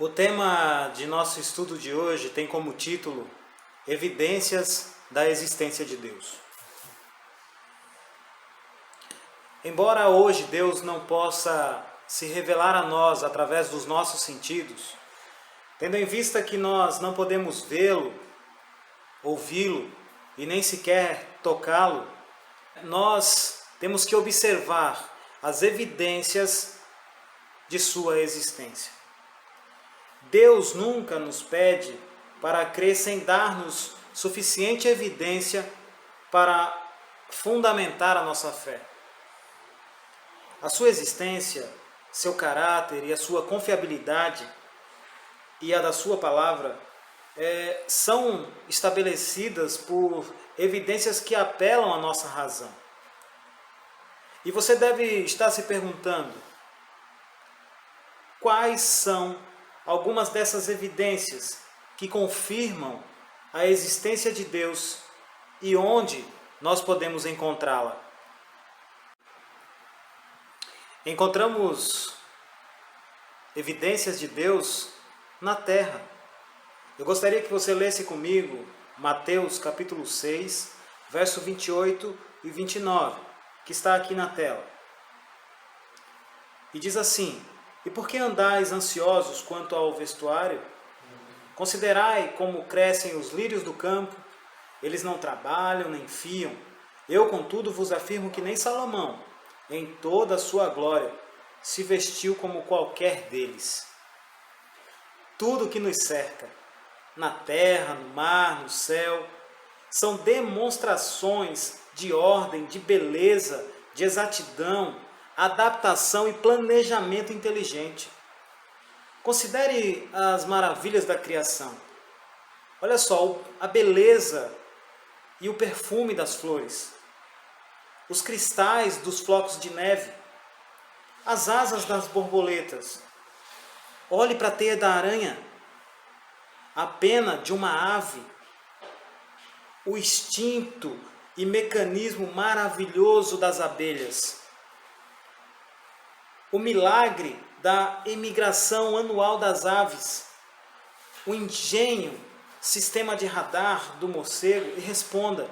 O tema de nosso estudo de hoje tem como título Evidências da existência de Deus. Embora hoje Deus não possa se revelar a nós através dos nossos sentidos, tendo em vista que nós não podemos vê-lo, ouvi-lo e nem sequer tocá-lo, nós temos que observar as evidências de sua existência. Deus nunca nos pede para crer sem dar-nos suficiente evidência para fundamentar a nossa fé. A sua existência, seu caráter e a sua confiabilidade e a da sua palavra são estabelecidas por evidências que apelam à nossa razão. E você deve estar se perguntando, quais são algumas dessas evidências que confirmam a existência de Deus e onde nós podemos encontrá-la? Encontramos evidências de Deus na terra. Eu gostaria que você lesse comigo Mateus capítulo 6, verso 28 e 29, que está aqui na tela. E diz assim: E por que andais ansiosos quanto ao vestuário? Considerai como crescem os lírios do campo, eles não trabalham nem fiam. Eu, contudo, vos afirmo que nem Salomão, em toda a sua glória, se vestiu como qualquer deles. Tudo que nos cerca, na terra, no mar, no céu, são demonstrações de ordem, de beleza, de exatidão, adaptação e planejamento inteligente. Considere as maravilhas da criação. Olha só, a beleza e o perfume das flores, os cristais dos flocos de neve, as asas das borboletas. Olhe para a teia da aranha, a pena de uma ave, o instinto e mecanismo maravilhoso das abelhas, o milagre da imigração anual das aves, o engenho, sistema de radar do morcego. E responda: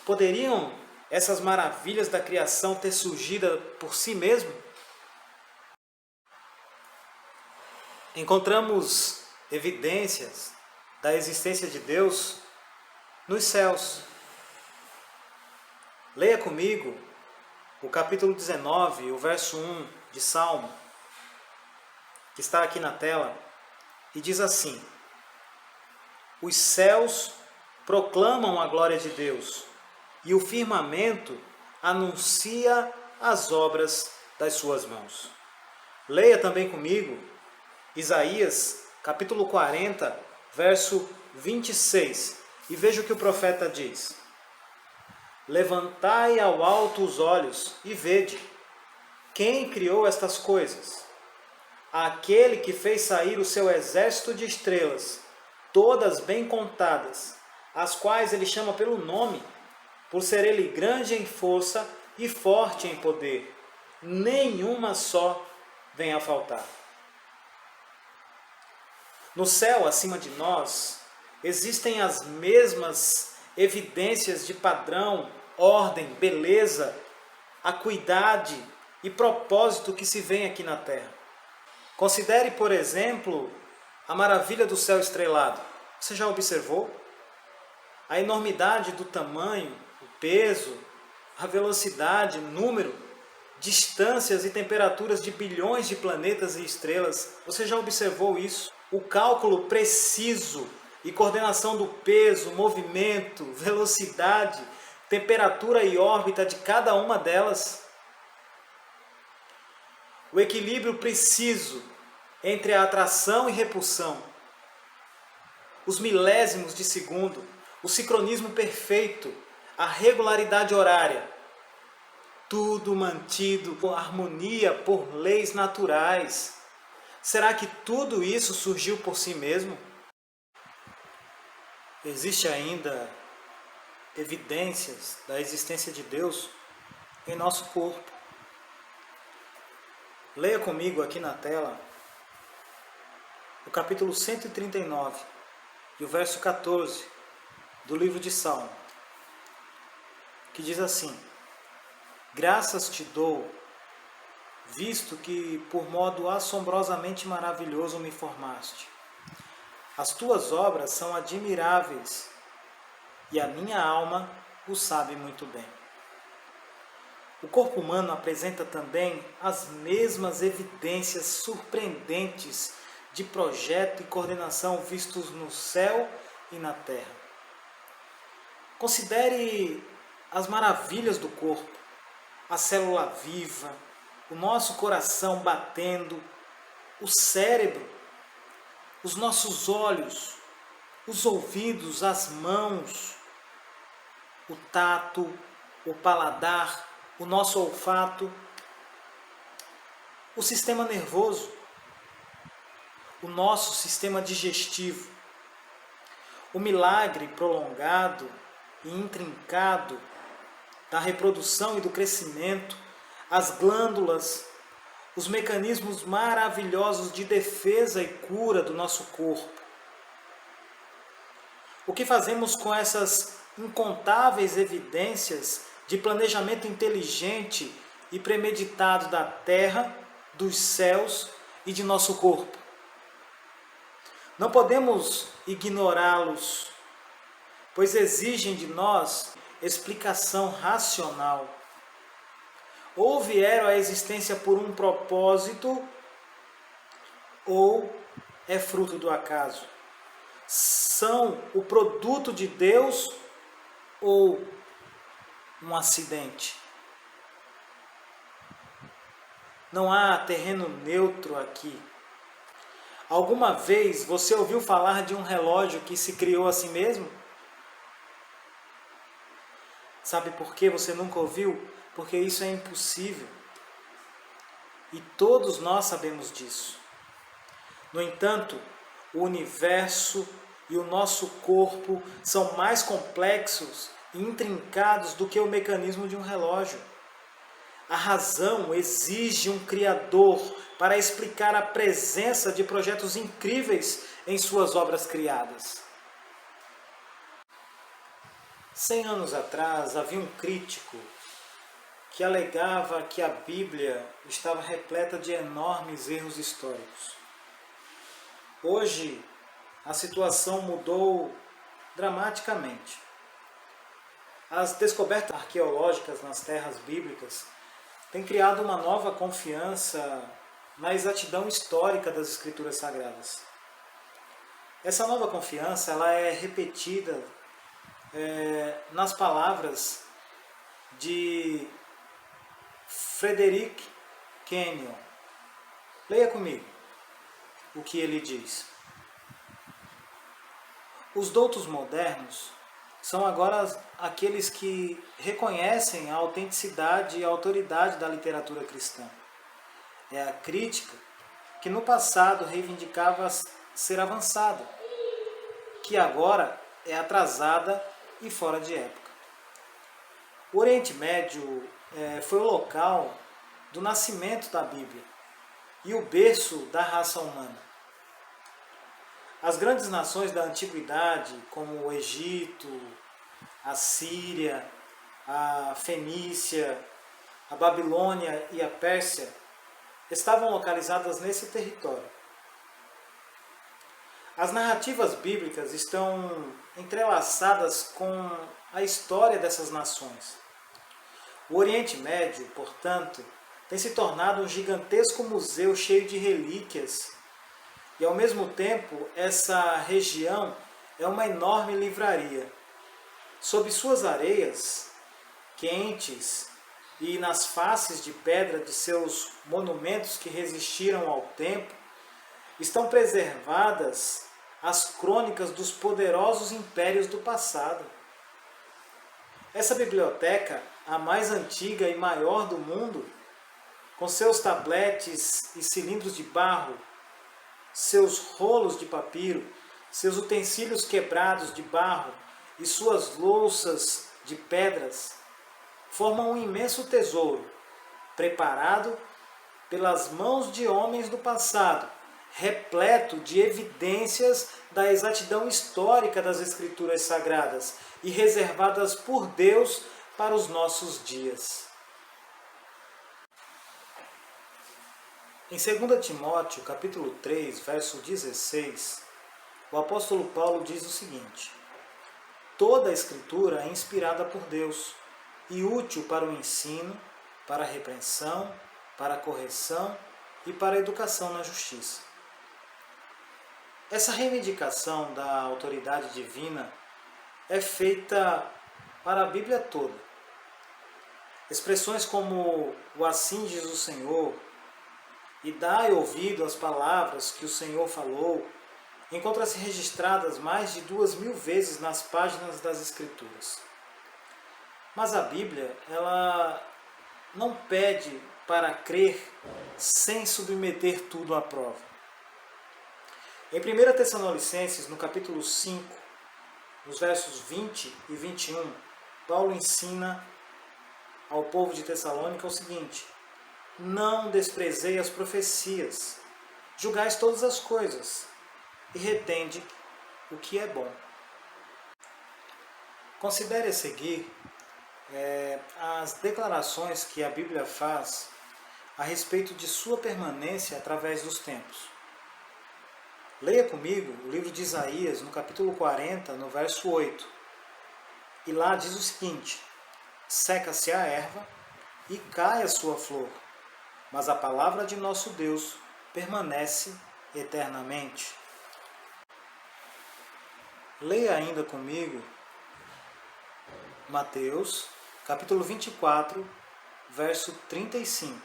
poderiam essas maravilhas da criação ter surgido por si mesmo? Encontramos evidências da existência de Deus nos céus. Leia comigo o capítulo 19, o verso 1 de Salmo, que está aqui na tela, e diz assim: Os céus proclamam a glória de Deus, e o firmamento anuncia as obras das suas mãos. Leia também comigo Isaías, capítulo 40, verso 26, e veja o que o profeta diz: Levantai ao alto os olhos e vede, quem criou estas coisas? Aquele que fez sair o seu exército de estrelas, todas bem contadas, as quais ele chama pelo nome, por ser ele grande em força e forte em poder. Nenhuma só vem a faltar. No céu, acima de nós, existem as mesmas evidências de padrão, ordem, beleza, acuidade e propósito que se vê aqui na terra. Considere, por exemplo, a maravilha do céu estrelado. Você já observou? A enormidade do tamanho, o peso, a velocidade, número, distâncias e temperaturas de bilhões de planetas e estrelas. Você já observou isso? O cálculo preciso e coordenação do peso, movimento, velocidade, temperatura e órbita de cada uma delas. O equilíbrio preciso entre a atração e repulsão. Os milésimos de segundo, o sincronismo perfeito, a regularidade horária. Tudo mantido com harmonia por leis naturais. Será que tudo isso surgiu por si mesmo? Existe ainda evidências da existência de Deus em nosso corpo. Leia comigo aqui na tela o capítulo 139 e o verso 14 do livro de Salmo, que diz assim: Graças te dou, visto que por modo assombrosamente maravilhoso me formaste. As tuas obras são admiráveis e a minha alma o sabe muito bem. O corpo humano apresenta também as mesmas evidências surpreendentes de projeto e coordenação vistos no céu e na terra. Considere as maravilhas do corpo, a célula viva, o nosso coração batendo, o cérebro, os nossos olhos, os ouvidos, as mãos, o tato, o paladar, o nosso olfato, o sistema nervoso, o nosso sistema digestivo, o milagre prolongado e intrincado da reprodução e do crescimento, as glândulas, os mecanismos maravilhosos de defesa e cura do nosso corpo. O que fazemos com essas incontáveis evidências de planejamento inteligente e premeditado da terra, dos céus e de nosso corpo? Não podemos ignorá-los, pois exigem de nós explicação racional. Ou vieram à existência por um propósito, ou é fruto do acaso. São o produto de Deus ou um acidente. Não há terreno neutro aqui. Alguma vez você ouviu falar de um relógio que se criou a si mesmo? Sabe por que você nunca ouviu? Porque isso é impossível. E todos nós sabemos disso. No entanto, o universo e o nosso corpo são mais complexos e intrincados do que o mecanismo de um relógio. A razão exige um Criador para explicar a presença de projetos incríveis em suas obras criadas. 100 anos atrás, havia um crítico que alegava que a Bíblia estava repleta de enormes erros históricos. Hoje, a situação mudou dramaticamente. As descobertas arqueológicas nas terras bíblicas têm criado uma nova confiança na exatidão histórica das Escrituras Sagradas. Essa nova confiança ela é repetida nas palavras de Frederick Kenyon. Leia comigo o que ele diz. Os doutos modernos são agora aqueles que reconhecem a autenticidade e a autoridade da literatura cristã. É a crítica que no passado reivindicava ser avançada, que agora é atrasada e fora de época. O Oriente Médio foi o local do nascimento da Bíblia e o berço da raça humana. As grandes nações da antiguidade, como o Egito, a Síria, a Fenícia, a Babilônia e a Pérsia, estavam localizadas nesse território. As narrativas bíblicas estão entrelaçadas com a história dessas nações. O Oriente Médio, portanto, tem se tornado um gigantesco museu cheio de relíquias. E, ao mesmo tempo, essa região é uma enorme livraria. Sob suas areias quentes e nas faces de pedra de seus monumentos que resistiram ao tempo, estão preservadas as crônicas dos poderosos impérios do passado. Essa biblioteca, a mais antiga e maior do mundo, com seus tabletes e cilindros de barro, seus rolos de papiro, seus utensílios quebrados de barro e suas louças de pedras, formam um imenso tesouro, preparado pelas mãos de homens do passado, repleto de evidências da exatidão histórica das Escrituras Sagradas e reservadas por Deus para os nossos dias. Em 2 Timóteo, capítulo 3, verso 16, o apóstolo Paulo diz o seguinte: toda a Escritura é inspirada por Deus e útil para o ensino, para a repreensão, para a correção e para a educação na justiça. Essa reivindicação da autoridade divina é feita para a Bíblia toda. Expressões como o assim diz o Senhor e dai ouvido às palavras que o Senhor falou encontram-se registradas mais de 2000 vezes nas páginas das Escrituras. Mas a Bíblia, ela não pede para crer sem submeter tudo à prova. Em 1 Tessalonicenses, no capítulo 5, nos versos 20 e 21, Paulo ensina ao povo de Tessalônica o seguinte: não desprezei as profecias, julgais todas as coisas e retende o que é bom. Considere a seguir as declarações que a Bíblia faz a respeito de sua permanência através dos tempos. Leia comigo o livro de Isaías, no capítulo 40, no verso 8. E lá diz o seguinte: seca-se a erva e cai a sua flor, mas a palavra de nosso Deus permanece eternamente. Leia ainda comigo Mateus, capítulo 24, verso 35.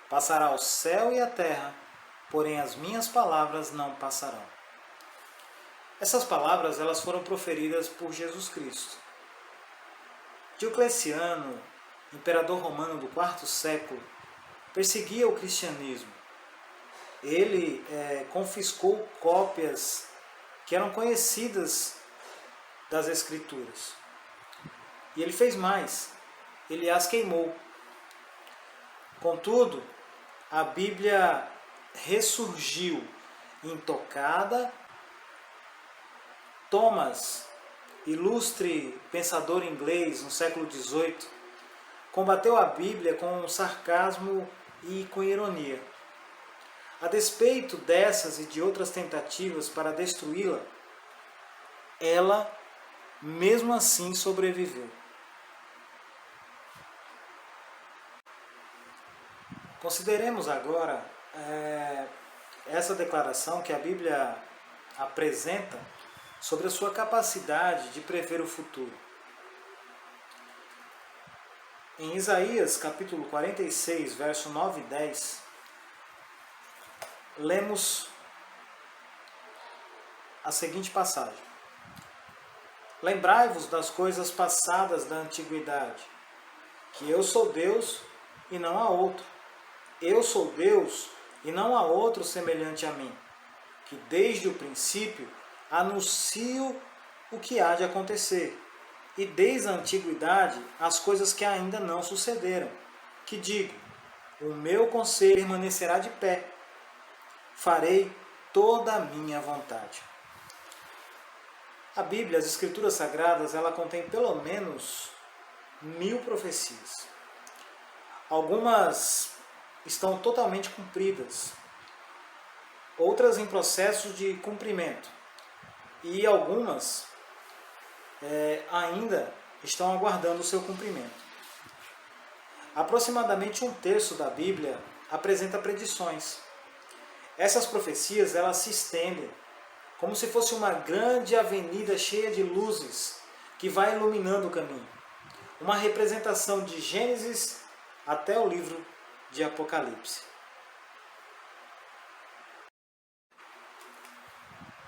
Passará o céu e a terra, porém as minhas palavras não passarão. Essas palavras elas foram proferidas por Jesus Cristo. Diocleciano, imperador romano do quarto século, perseguia o cristianismo. Ele confiscou cópias que eram conhecidas das Escrituras. E ele fez mais, ele as queimou. Contudo, a Bíblia ressurgiu intocada. Thomas, ilustre pensador inglês no século XVIII, combateu a Bíblia com sarcasmo e com ironia. A despeito dessas e de outras tentativas para destruí-la, ela, mesmo assim, sobreviveu. Consideremos agora essa declaração que a Bíblia apresenta sobre a sua capacidade de prever o futuro. Em Isaías, capítulo 46, verso 9 e 10, lemos a seguinte passagem: lembrai-vos das coisas passadas da antiguidade, que eu sou Deus e não há outro. Eu sou Deus e não há outro semelhante a mim, que desde o princípio anuncio o que há de acontecer, e desde a antiguidade as coisas que ainda não sucederam, que digo, o meu conselho permanecerá de pé, farei toda a minha vontade. A Bíblia, as Escrituras Sagradas, ela contém pelo menos 1000 profecias. Algumas estão totalmente cumpridas, outras em processo de cumprimento, e algumas ainda estão aguardando o seu cumprimento. Aproximadamente 1/3 da Bíblia apresenta predições. Essas profecias elas se estendem como se fosse uma grande avenida cheia de luzes que vai iluminando o caminho. Uma representação de Gênesis até o livro de Apocalipse.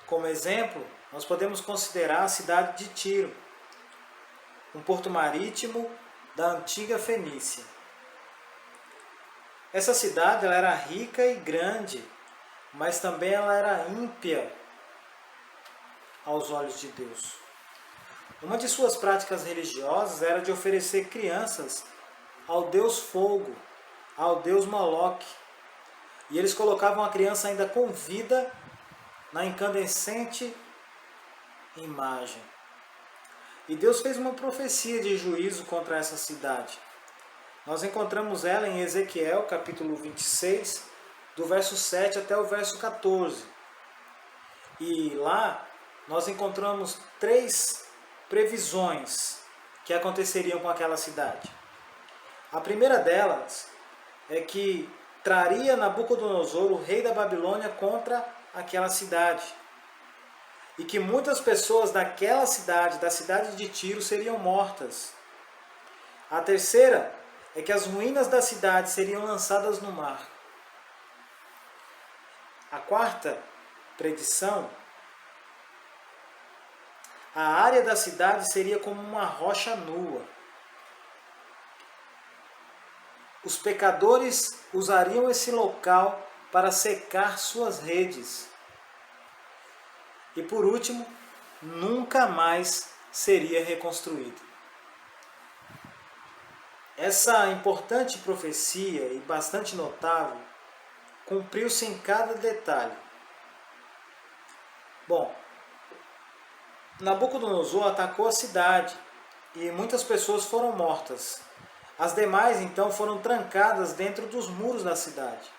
Como exemplo, nós podemos considerar a cidade de Tiro, um porto marítimo da antiga Fenícia. Essa cidade ela era rica e grande, mas também ela era ímpia aos olhos de Deus. Uma de suas práticas religiosas era de oferecer crianças ao deus Fogo, ao deus Moloque. e eles colocavam a criança ainda com vida na incandescente imagem. E Deus fez uma profecia de juízo contra essa cidade. Nós encontramos ela em Ezequiel, capítulo 26, do verso 7 até o verso 14. E lá nós encontramos 3 previsões que aconteceriam com aquela cidade. A primeira delas é que traria Nabucodonosor, o rei da Babilônia, contra aquela cidade. E que muitas pessoas daquela cidade, da cidade de Tiro, seriam mortas. A terceira é que as ruínas da cidade seriam lançadas no mar. A quarta predição, a área da cidade seria como uma rocha nua. Os pecadores usariam esse local para secar suas redes. E por último, nunca mais seria reconstruído. Essa importante profecia, e bastante notável, cumpriu-se em cada detalhe. Bom, Nabucodonosor atacou a cidade e muitas pessoas foram mortas. As demais, então, foram trancadas dentro dos muros da cidade.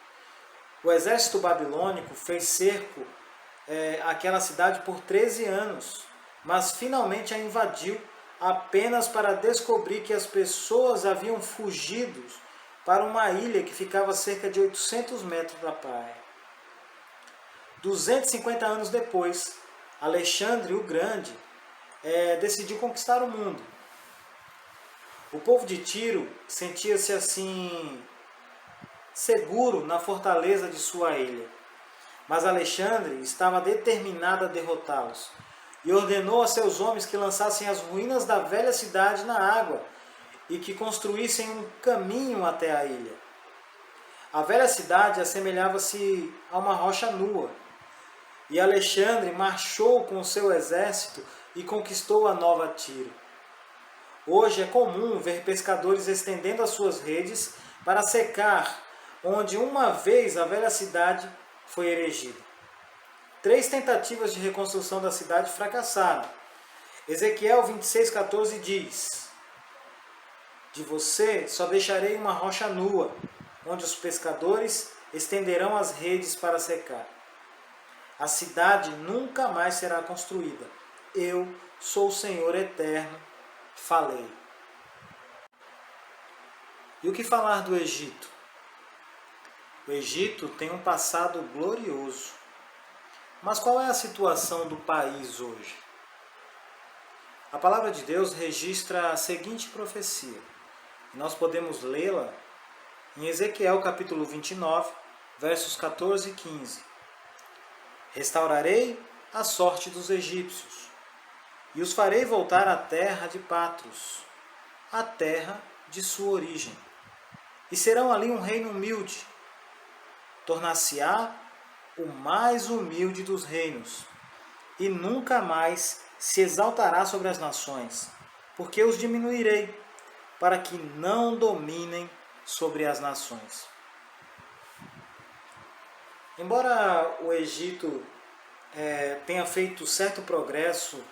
O exército babilônico fez cerco àquela cidade por 13 anos, mas finalmente a invadiu apenas para descobrir que as pessoas haviam fugido para uma ilha que ficava a cerca de 800 metros da praia. 250 anos depois, Alexandre o Grande decidiu conquistar o mundo. O povo de Tiro sentia-se assim seguro na fortaleza de sua ilha, mas Alexandre estava determinado a derrotá-los e ordenou a seus homens que lançassem as ruínas da velha cidade na água e que construíssem um caminho até a ilha. A velha cidade assemelhava-se a uma rocha nua, e Alexandre marchou com o seu exército e conquistou a nova Tiro. Hoje é comum ver pescadores estendendo as suas redes para secar onde uma vez a velha cidade foi erigida. 3 tentativas de reconstrução da cidade fracassaram. Ezequiel 26,14 diz: de você só deixarei uma rocha nua, onde os pescadores estenderão as redes para secar. A cidade nunca mais será construída. Eu sou o Senhor eterno, falei. E o que falar do Egito? O Egito tem um passado glorioso. Mas qual é a situação do país hoje? A palavra de Deus registra a seguinte profecia. E nós podemos lê-la em Ezequiel capítulo 29, versos 14 e 15. Restaurarei a sorte dos egípcios, e os farei voltar à terra de Patros, a terra de sua origem. E serão ali um reino humilde. Tornar-se-á o mais humilde dos reinos, e nunca mais se exaltará sobre as nações, porque os diminuirei, para que não dominem sobre as nações. Embora o Egito tenha feito certo progresso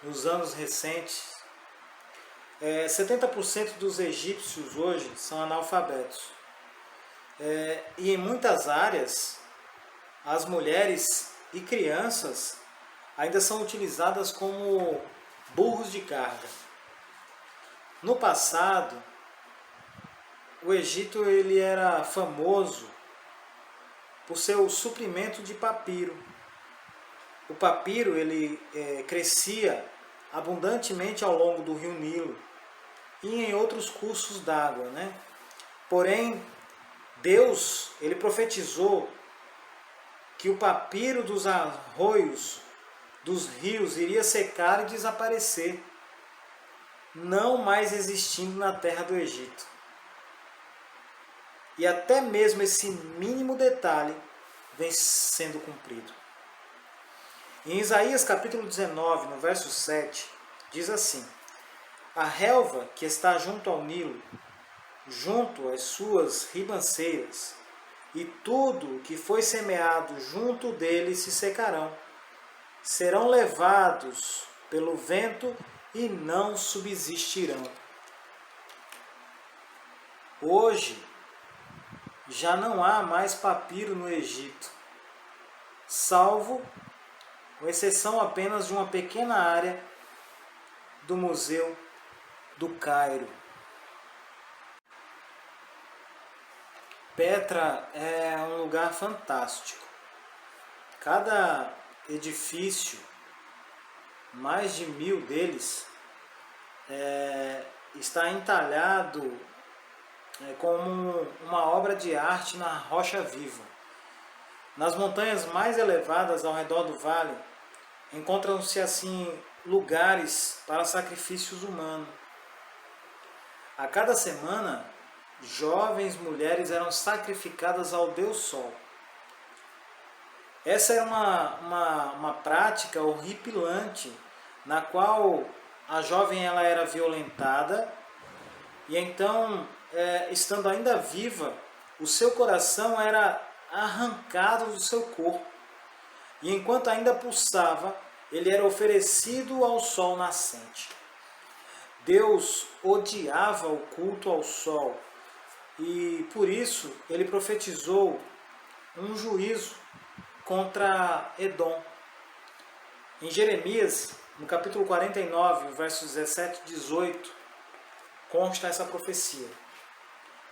nos anos recentes, 70% dos egípcios hoje são analfabetos. E em muitas áreas, as mulheres e crianças ainda são utilizadas como burros de carga. No passado, o Egito ele era famoso por seu suprimento de papiro. O papiro ele crescia abundantemente ao longo do rio Nilo e em outros cursos d'água, né? Porém, Deus ele profetizou que o papiro dos arroios, dos rios, iria secar e desaparecer, não mais existindo na terra do Egito. E até mesmo esse mínimo detalhe vem sendo cumprido. Em Isaías capítulo 19, no verso 7, diz assim: a relva que está junto ao Nilo, junto às suas ribanceiras, e tudo que foi semeado junto dele se secarão. Serão levados pelo vento e não subsistirão. Hoje já não há mais papiro no Egito, salvo, com exceção apenas de uma pequena área do Museu do Cairo. Petra é um lugar fantástico. Cada edifício, mais de 1000 deles, está entalhado como uma obra de arte na rocha viva. Nas montanhas mais elevadas ao redor do vale, encontram-se assim lugares para sacrifícios humanos. A cada semana, jovens mulheres eram sacrificadas ao Deus Sol. Essa era uma prática horripilante, na qual a jovem ela era violentada e então, estando ainda viva, o seu coração era arrancado do seu corpo. E enquanto ainda pulsava, ele era oferecido ao sol nascente. Deus odiava o culto ao sol e por isso ele profetizou um juízo contra Edom. Em Jeremias, no capítulo 49, versos 17 e 18, consta essa profecia.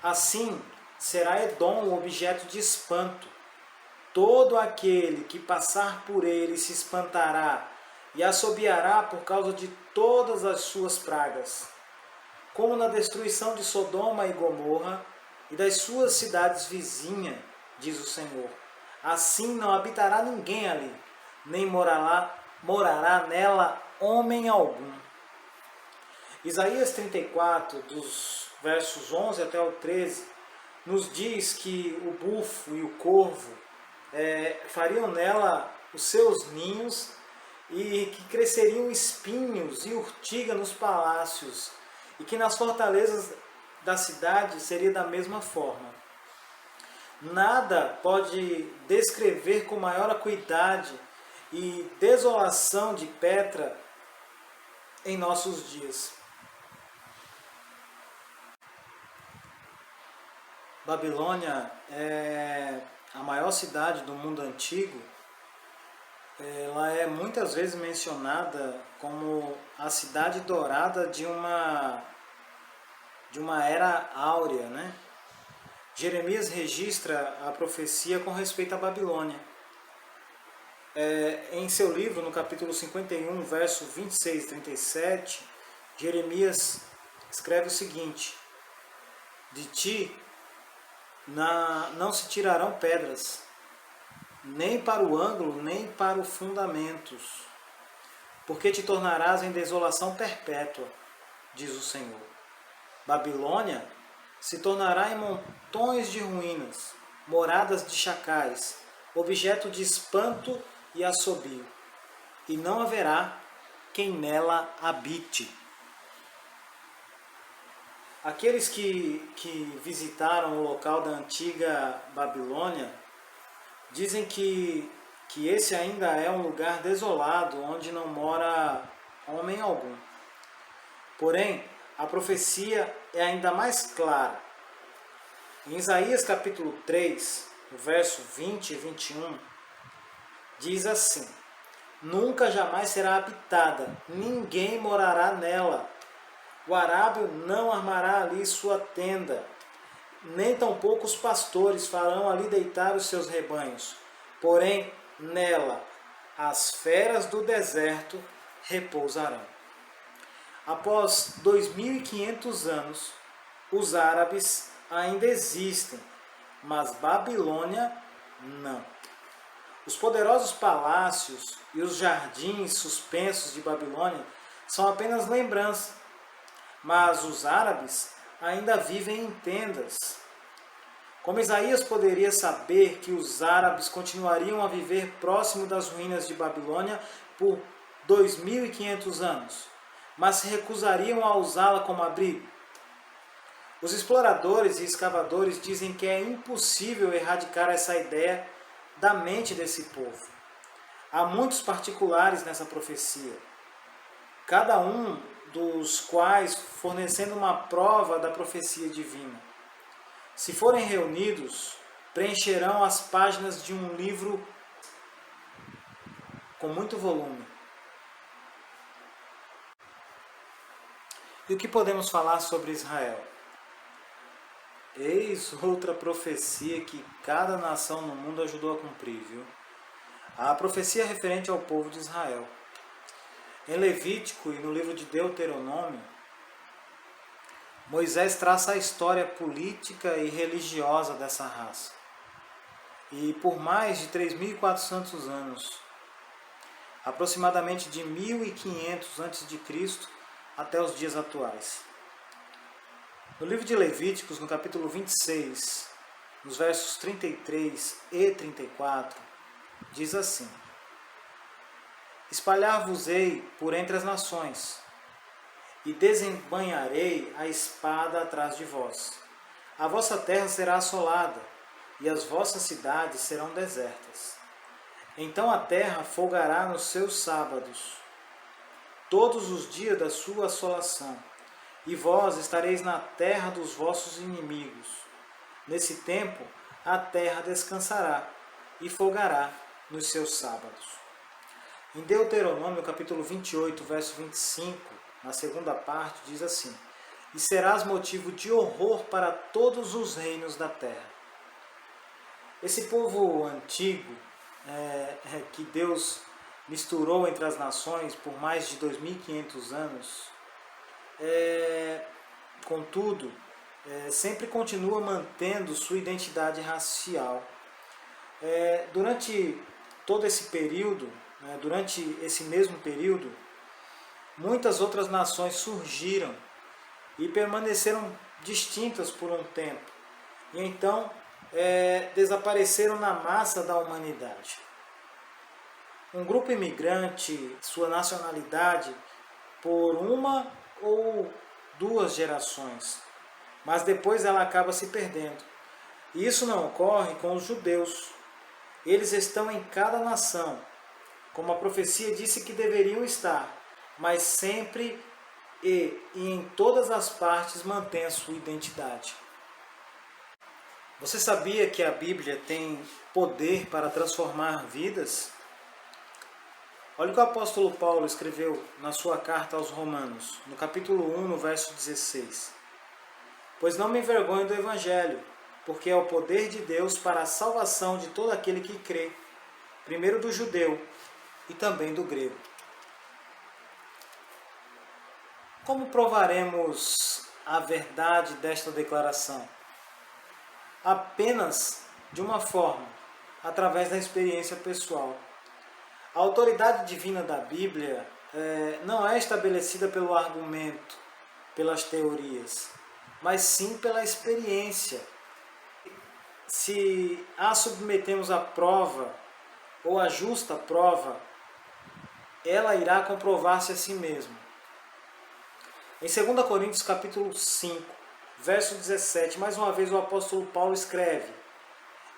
Assim será Edom o objeto de espanto. Todo aquele que passar por ele se espantará e assobiará por causa de todas as suas pragas. Como na destruição de Sodoma e Gomorra e das suas cidades vizinhas, diz o Senhor. Assim não habitará ninguém ali, nem morará nela homem algum. Isaías 34, dos versos 11 até o 13, nos diz que o bufo e o corvo fariam nela os seus ninhos e que cresceriam espinhos e urtiga nos palácios e que nas fortalezas da cidade seria da mesma forma. Nada pode descrever com maior acuidade e desolação de Petra em nossos dias. Babilônia é a maior cidade do mundo antigo. Ela é muitas vezes mencionada como a cidade dourada de uma era áurea, né? Jeremias registra a profecia com respeito à Babilônia. Em seu livro, no capítulo 51, verso 26 e 37, Jeremias escreve o seguinte: de ti não se tirarão pedras, nem para o ângulo, nem para os fundamentos, porque te tornarás em desolação perpétua, diz o Senhor. Babilônia se tornará em montões de ruínas, moradas de chacais, objeto de espanto e assobio, e não haverá quem nela habite. Aqueles que visitaram o local da antiga Babilônia dizem que esse ainda é um lugar desolado, onde não mora homem algum. Porém, a profecia é ainda mais clara. Em Isaías capítulo 3, no verso 20 e 21, diz assim: nunca jamais será habitada, ninguém morará nela. O arábio não armará ali sua tenda, nem tampouco os pastores farão ali deitar os seus rebanhos. Porém, nela as feras do deserto repousarão. Após 2500 anos, os árabes ainda existem, mas Babilônia não. Os poderosos palácios e os jardins suspensos de Babilônia são apenas lembrança, mas os árabes ainda vivem em tendas. Como Isaías poderia saber que os árabes continuariam a viver próximo das ruínas de Babilônia por 2500 anos, mas se recusariam a usá-la como abrigo? Os exploradores e escavadores dizem que é impossível erradicar essa ideia da mente desse povo. Há muitos particulares nessa profecia, cada um dos quais fornecendo uma prova da profecia divina. Se forem reunidos, preencherão as páginas de um livro com muito volume. E o que podemos falar sobre Israel? Eis outra profecia que cada nação no mundo ajudou a cumprir, viu? A profecia referente ao povo de Israel. Em Levítico e no livro de Deuteronômio, Moisés traça a história política e religiosa dessa raça. E por mais de 3.400 anos, aproximadamente de 1500 a.C. até os dias atuais. No livro de Levíticos, no capítulo 26, nos versos 33 e 34, diz assim: Espalhar-vos-ei por entre as nações, e desembainharei a espada atrás de vós. A vossa terra será assolada, e as vossas cidades serão desertas. Então a terra folgará nos seus sábados, todos os dias da sua assolação, e vós estareis na terra dos vossos inimigos. Nesse tempo a terra descansará, e folgará nos seus sábados. Em Deuteronômio capítulo 28, verso 25, na segunda parte, diz assim: E serás motivo de horror para todos os reinos da terra. Esse povo antigo, que Deus misturou entre as nações por mais de 2.500 anos, contudo, sempre continua mantendo sua identidade racial. Durante todo esse período, durante esse mesmo período, muitas outras nações surgiram e permaneceram distintas por um tempo. E então desapareceram na massa da humanidade. Um grupo imigrante, sua nacionalidade, por uma ou duas gerações, mas depois ela acaba se perdendo. E isso não ocorre com os judeus. Eles estão em cada nação, como a profecia disse que deveriam estar, mas sempre e em todas as partes mantém a sua identidade. Você sabia que a Bíblia tem poder para transformar vidas? Olha o que o apóstolo Paulo escreveu na sua carta aos Romanos, no capítulo 1, no verso 16. Pois não me envergonho do Evangelho, porque é o poder de Deus para a salvação de todo aquele que crê, primeiro do judeu e também do grego. Como provaremos a verdade desta declaração? Apenas de uma forma, através da experiência pessoal. A autoridade divina da Bíblia não é estabelecida pelo argumento, pelas teorias, mas sim pela experiência. Se a submetemos à prova, ou à justa prova, ela irá comprovar-se a si mesma. Em 2 Coríntios capítulo 5, verso 17, mais uma vez o apóstolo Paulo escreve: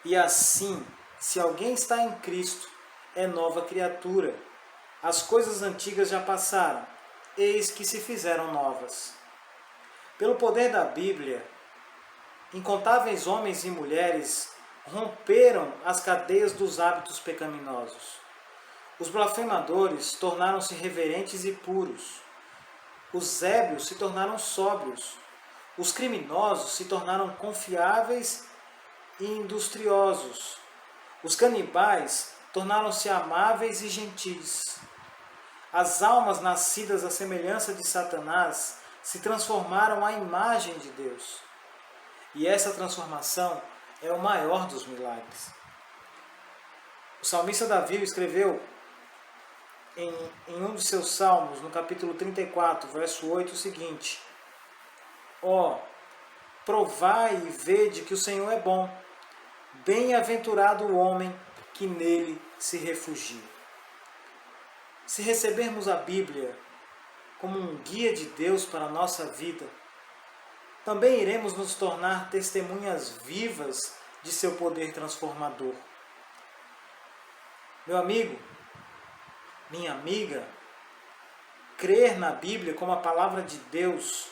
E assim, se alguém está em Cristo, é nova criatura. As coisas antigas já passaram, eis que se fizeram novas. Pelo poder da Bíblia, incontáveis homens e mulheres romperam as cadeias dos hábitos pecaminosos. Os blasfemadores tornaram-se reverentes e puros. Os ébrios se tornaram sóbrios. Os criminosos se tornaram confiáveis e industriosos. Os canibais tornaram-se amáveis e gentis. As almas nascidas à semelhança de Satanás se transformaram à imagem de Deus. E essa transformação é o maior dos milagres. O salmista Davi escreveu em um dos seus salmos, no capítulo 34, verso 8, o seguinte: Ó, provai e vede que o Senhor é bom, bem-aventurado o homem que nele se refugia. Se recebermos a Bíblia como um guia de Deus para a nossa vida, também iremos nos tornar testemunhas vivas de seu poder transformador. Meu amigo, minha amiga, crer na Bíblia como a palavra de Deus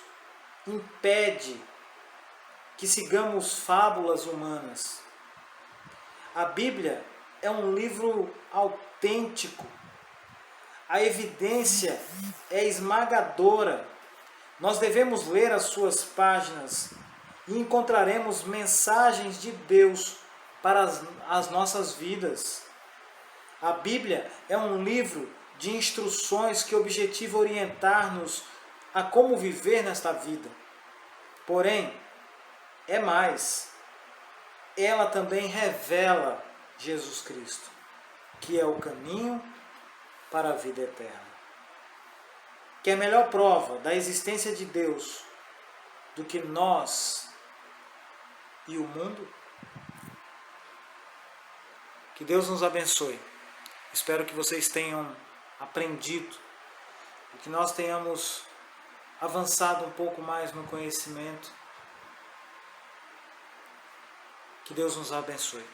impede que sigamos fábulas humanas. A Bíblia é um livro autêntico. A evidência é esmagadora. Nós devemos ler as suas páginas e encontraremos mensagens de Deus para as nossas vidas. A Bíblia é um livro de instruções que objetiva orientar-nos a como viver nesta vida. Porém, é mais. Ela também revela Jesus Cristo, que é o caminho para a vida eterna. Que é a melhor prova da existência de Deus do que nós e o mundo? Que Deus nos abençoe. Espero que vocês tenham aprendido e que nós tenhamos avançado um pouco mais no conhecimento. Que Deus nos abençoe.